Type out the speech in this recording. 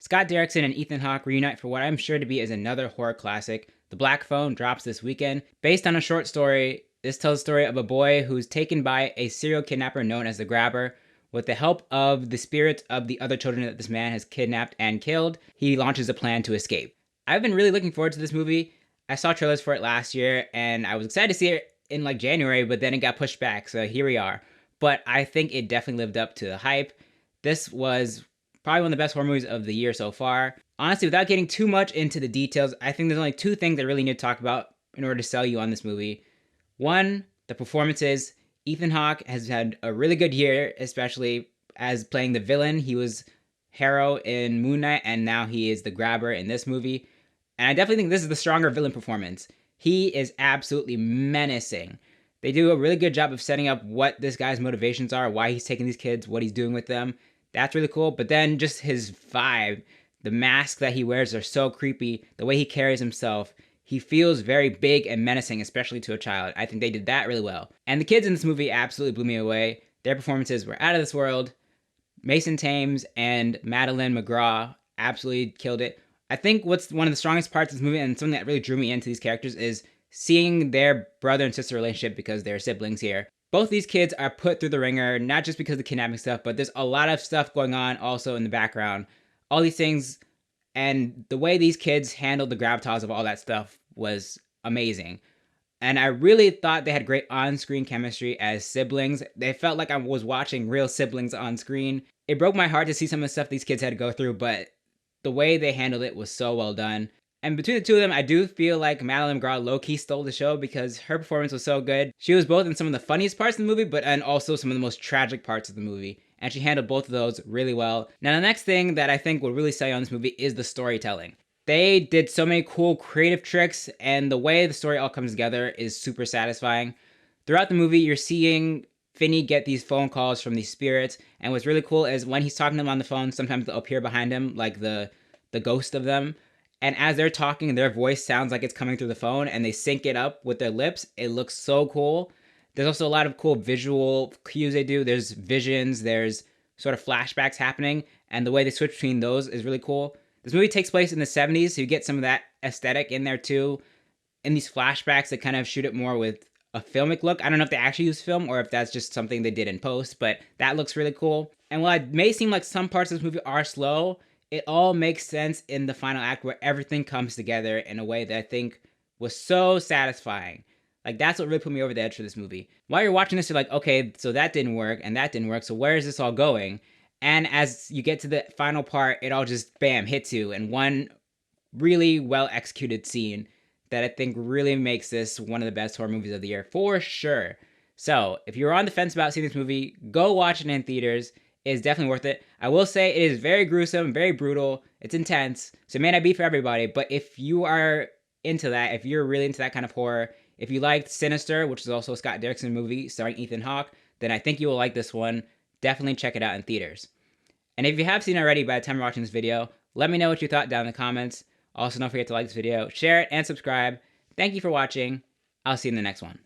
Scott Derrickson and Ethan Hawke reunite for what I'm sure to be is another horror classic. The Black Phone drops this weekend. Based on a short story, this tells the story of a boy who's taken by a serial kidnapper known as the Grabber. With the help of the spirits of the other children that this man has kidnapped and killed, he launches a plan to escape. I've been really looking forward to this movie. I saw trailers for it last year and I was excited to see it in like January, but then it got pushed back, so here we are. But I think it definitely lived up to the hype. This was probably one of the best horror movies of the year so far. Honestly, without getting too much into the details, I think there's only two things I really need to talk about in order to sell you on this movie. One, the performances. Ethan Hawke has had a really good year, especially as playing the villain. He was Harrow in Moon Knight, and now he is the Grabber in this movie. And I definitely think this is the stronger villain performance. He is absolutely menacing. They do a really good job of setting up what this guy's motivations are, why he's taking these kids, what he's doing with them. That's really cool. But then just his vibe, the masks that he wears are so creepy. The way he carries himself, he feels very big and menacing, especially to a child. I think they did that really well. And the kids in this movie absolutely blew me away. Their performances were out of this world. Mason Thames and Madeleine McGraw absolutely killed it. I think what's one of the strongest parts of this movie and something that really drew me into these characters is seeing their brother and sister relationship because they're siblings here. Both these kids are put through the ringer, not just because of the kidnapping stuff, but there's a lot of stuff going on also in the background. All these things, and the way these kids handled the gravitas of all that stuff was amazing. And I really thought they had great on-screen chemistry as siblings. They felt like I was watching real siblings on screen. It broke my heart to see some of the stuff these kids had to go through, but the way they handled it was so well done. And between the two of them, I do feel like Madeleine McGraw low-key stole the show because her performance was so good. She was both in some of the funniest parts of the movie, and also some of the most tragic parts of the movie. And she handled both of those really well. Now, the next thing that I think will really sell you on this movie is the storytelling. They did so many cool creative tricks, and the way the story all comes together is super satisfying. Throughout the movie, you're seeing Finney get these phone calls from these spirits, and what's really cool is when he's talking to them on the phone, sometimes they'll appear behind him, like the ghost of them. And as they're talking, their voice sounds like it's coming through the phone, and they sync it up with their lips. It looks so cool. There's also a lot of cool visual cues they do. There's visions, there's sort of flashbacks happening, and the way they switch between those is really cool. This movie takes place in the 70s, so you get some of that aesthetic in there too. In these flashbacks, they kind of shoot it more with a filmic look. I don't know if they actually use film or if that's just something they did in post, but that looks really cool. And while it may seem like some parts of this movie are slow, it all makes sense in the final act where everything comes together in a way that I think was so satisfying. Like, that's what really put me over the edge for this movie. While you're watching this, you're like, okay, so that didn't work and that didn't work, so where is this all going? And as you get to the final part, it all just, bam, hits you in one really well executed scene that I think really makes this one of the best horror movies of the year, for sure. So, if you're on the fence about seeing this movie, go watch it in theaters. Is definitely worth it. I will say it is very gruesome, very brutal. It's intense, so it may not be for everybody, but if you are into that, if you're really into that kind of horror, if you liked Sinister, which is also a Scott Derrickson movie starring Ethan Hawke, then I think you will like this one. Definitely check it out in theaters. And if you have seen it already by the time you're watching this video, let me know what you thought down in the comments. Also, don't forget to like this video, share it, and subscribe. Thank you for watching. I'll see you in the next one.